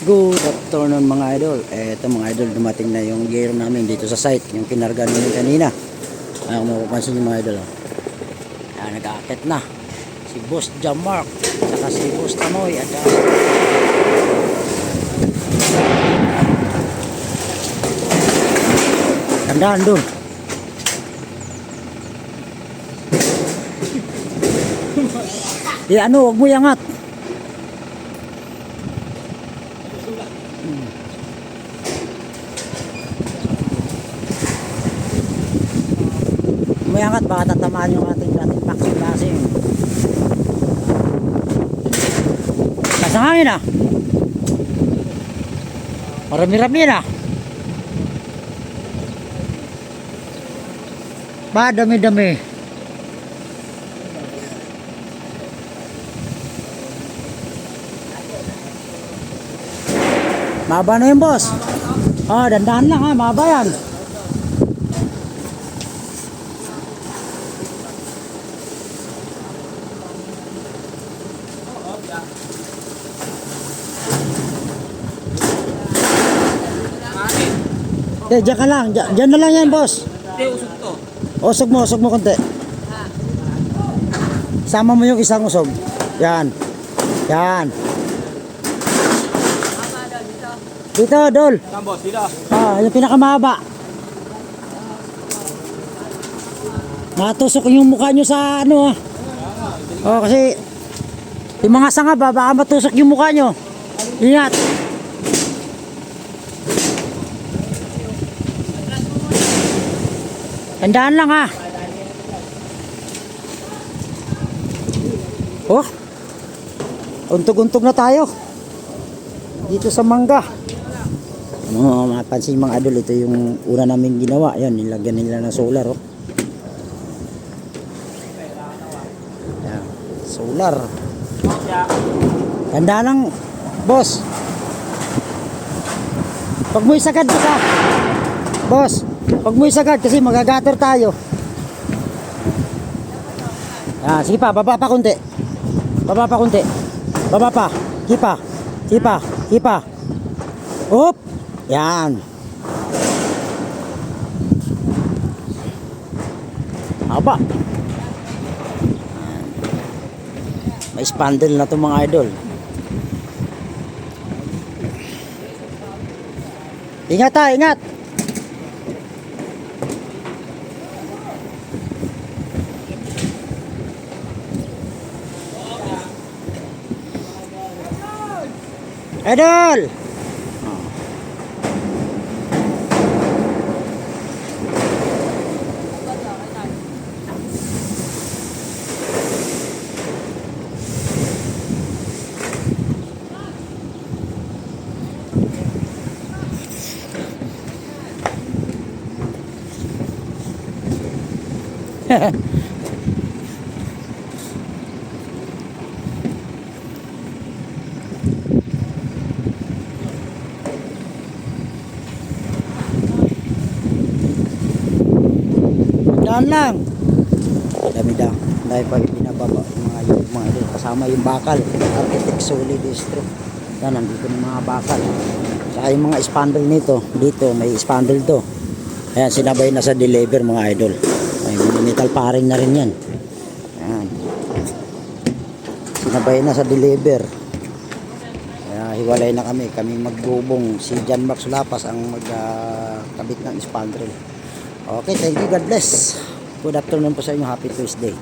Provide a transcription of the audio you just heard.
Good afternoon mga idol. Eto mga idol, dumating na yung gear namin dito sa site, yung kinarga namin kanina. Kung mapapansin yung mga idol, nag-aakit na si Boss Jamark saka si Boss Tanoy at tandaan dun. Huwag mo iangat. Umayangat, baka tatamaan yung ating vaccine. Kasangangin marami-rami na. Ba, dami-dami. Maba na yung boss. Dandahan lang maba yan. Diyan ka lang, diyan na lang yan boss. Usog to. Usog mo konti. Sama mo yung isang usog. Yan. Dito, Dol. Saan boss? Dito. Yung pinakamahaba. Matusok yung mukha nyo sa kasi yung mga sanga baka matusok yung mukha nyo. Ingat. Tandaan lang untog-untog na tayo dito sa mangga. Mapansin mga idol, ito yung una namin ginawa. Yan, nilagyan nila ng solar Yan, solar. Tandaan lang boss, pag mo isagad boss, pag mo isagad kasi magagater tayo. Sige pa, baba pa konti. Baba pa. Hipa. Up. Yan. Haba. May spandrel na to mga idol. Ingat. Idol. Daan lang. Dahil pa binababa mga idol, kasama yung bakal, architect solid distro. Yan, nandito ng mga bakal. Saka yung mga spandrel nito, dito may spandrel to. Ayan, sinabay na sa deliver mga idol. May metal paring na rin yan. Ayan, sinabay na sa deliver. Hiwalay na kami magbubong. Si John Max Lapas ang magkabit ng spandrel. Okay, thank you, God bless. Good afternoon po sa inyo, happy Tuesday.